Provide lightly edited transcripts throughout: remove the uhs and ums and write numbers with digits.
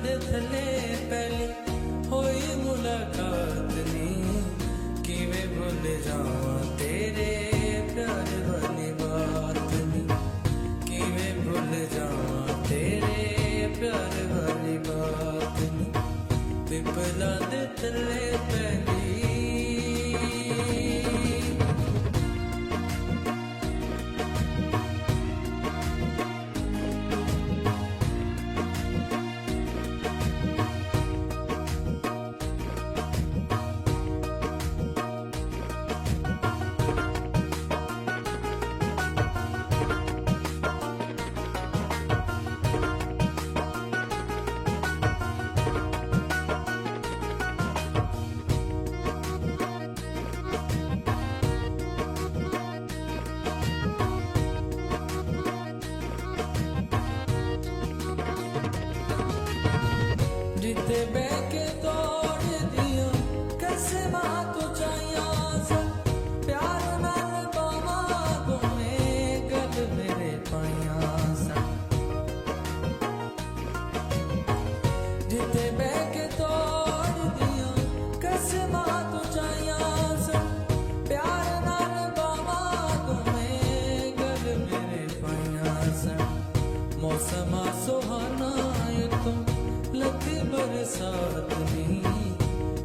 दे थले पहली होई मुलाकात नी किवें भुल जावां तेरे प्यार वाली बात नी किवें भुल जावां तेरे प्यार वाली बात नी पिपला दे थले पहली जिते बैके तोड़ दिया कसमा तो चाहिया सन प्यार नाल बावा गुमे गल मेरे पाया सन जिते बैके तोड़ दिया कसमा तो चाहिया सन प्यार नाल बावा गुमे गल मेरे पाया सन मौसमा सुहाना तुम लगी बरसात नी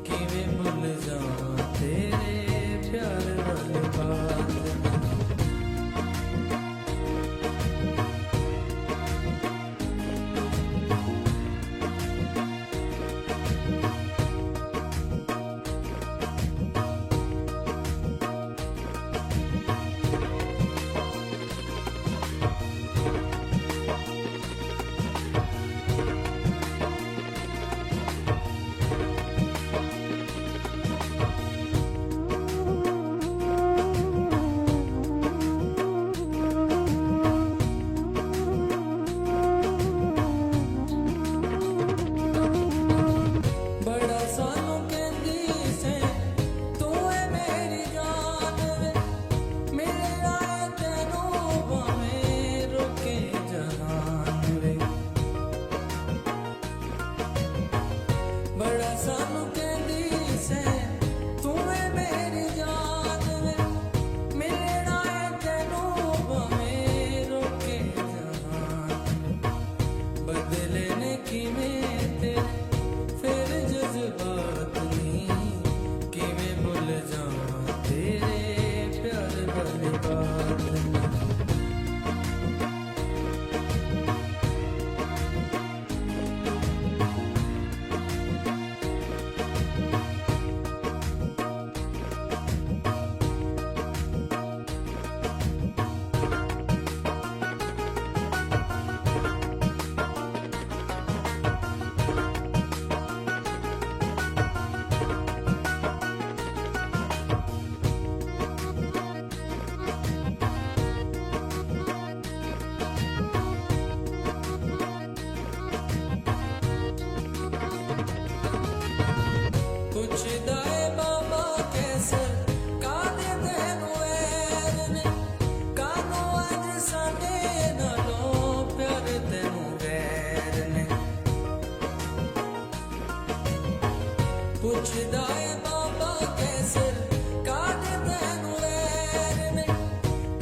किवें भुल जावां तेरे प्यार वाली बात नी बड़ा सानू कहंदी से तू है मेरी जान वे मिलना है तेनू भावें रोके जहान बदले ने किवें तेरे फिर जज्बात नी किवें भुल जावां तेरे प्यार वाली बात नी पुछदा है बाबा कैसे कादे तेनू वैर ने कानू अज साडे नालों प्यार तेनू वैर ने पुछदा है बाबा कैसे कादे तेनू वैर ने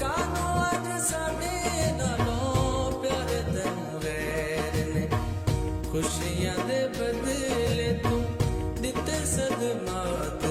कानू अज साडे नालों प्यार तेनू वैर ने खुशियां दे बदले तू दिते सदमात